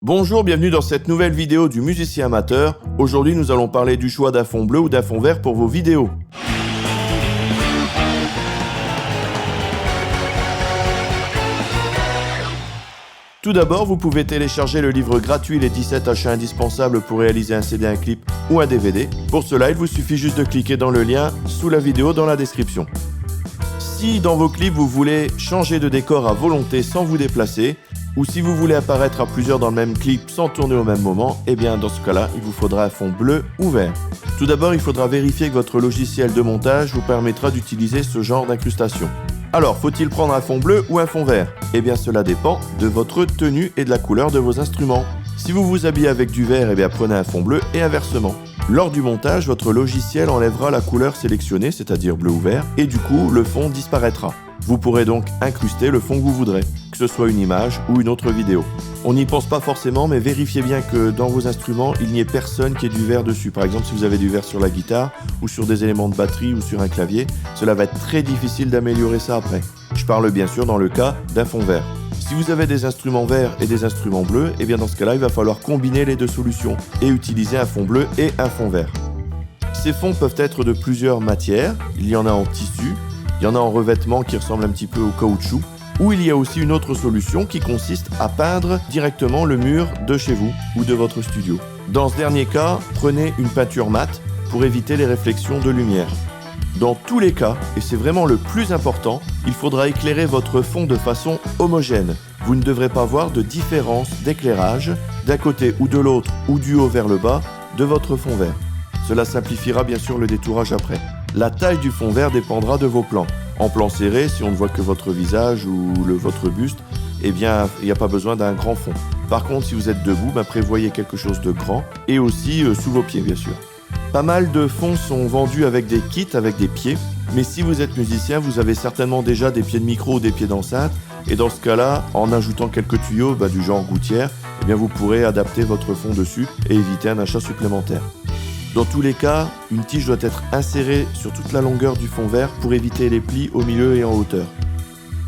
Bonjour, bienvenue dans cette nouvelle vidéo du musicien amateur. Aujourd'hui, nous allons parler du choix d'un fond bleu ou d'un fond vert pour vos vidéos. Tout d'abord, vous pouvez télécharger le livre gratuit Les 17 achats indispensables pour réaliser un CD, un clip ou un DVD. Pour cela, il vous suffit juste de cliquer dans le lien sous la vidéo dans la description. Si dans vos clips, vous voulez changer de décor à volonté sans vous déplacer, ou si vous voulez apparaître à plusieurs dans le même clip sans tourner au même moment, eh bien dans ce cas-là, il vous faudra un fond bleu ou vert. Tout d'abord, il faudra vérifier que votre logiciel de montage vous permettra d'utiliser ce genre d'incrustation. Alors, faut-il prendre un fond bleu ou un fond vert? Eh bien cela dépend de votre tenue et de la couleur de vos instruments. Si vous vous habillez avec du vert, eh bien prenez un fond bleu et inversement. Lors du montage, votre logiciel enlèvera la couleur sélectionnée, c'est-à-dire bleu ou vert, et du coup, le fond disparaîtra. Vous pourrez donc incruster le fond que vous voudrez, que ce soit une image ou une autre vidéo. On n'y pense pas forcément, mais vérifiez bien que dans vos instruments, il n'y ait personne qui ait du vert dessus. Par exemple, si vous avez du vert sur la guitare, ou sur des éléments de batterie, ou sur un clavier, cela va être très difficile d'améliorer ça après. Je parle bien sûr dans le cas d'un fond vert. Si vous avez des instruments verts et des instruments bleus, eh bien dans ce cas-là, il va falloir combiner les deux solutions et utiliser un fond bleu et un fond vert. Ces fonds peuvent être de plusieurs matières. Il y en a en tissu, il y en a en revêtement qui ressemble un petit peu au caoutchouc, ou il y a aussi une autre solution qui consiste à peindre directement le mur de chez vous ou de votre studio. Dans ce dernier cas, prenez une peinture mate pour éviter les réflexions de lumière. Dans tous les cas, et c'est vraiment le plus important, il faudra éclairer votre fond de façon homogène. Vous ne devrez pas voir de différence d'éclairage d'un côté ou de l'autre ou du haut vers le bas de votre fond vert. Cela simplifiera bien sûr le détourage après. La taille du fond vert dépendra de vos plans. En plan serré, si on ne voit que votre visage ou votre buste, eh bien il n'y a pas besoin d'un grand fond. Par contre, si vous êtes debout, prévoyez quelque chose de grand et aussi sous vos pieds bien sûr. Pas mal de fonds sont vendus avec des kits, avec des pieds, mais si vous êtes musicien, vous avez certainement déjà des pieds de micro ou des pieds d'enceinte, et dans ce cas-là, en ajoutant quelques tuyaux du genre gouttière, eh bien vous pourrez adapter votre fond dessus et éviter un achat supplémentaire. Dans tous les cas, une tige doit être insérée sur toute la longueur du fond vert pour éviter les plis au milieu et en hauteur.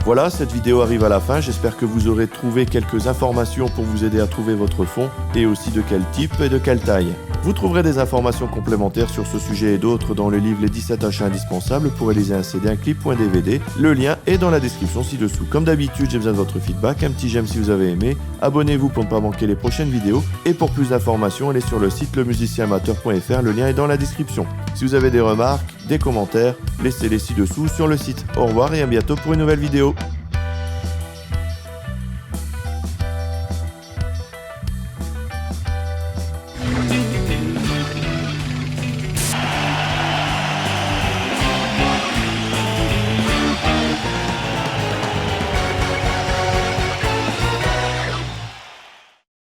Voilà, cette vidéo arrive à la fin, j'espère que vous aurez trouvé quelques informations pour vous aider à trouver votre fond et aussi de quel type et de quelle taille. Vous trouverez des informations complémentaires sur ce sujet et d'autres dans le livre Les 17 achats indispensables pour réaliser un CD, un clip ou un DVD. Le lien est dans la description ci-dessous. Comme d'habitude, j'ai besoin de votre feedback, un petit j'aime si vous avez aimé, abonnez-vous pour ne pas manquer les prochaines vidéos et pour plus d'informations, allez sur le site lemusicienamateur.fr, le lien est dans la description. Si vous avez des remarques, des commentaires, laissez-les ci-dessous sur le site. Au revoir et à bientôt pour une nouvelle vidéo.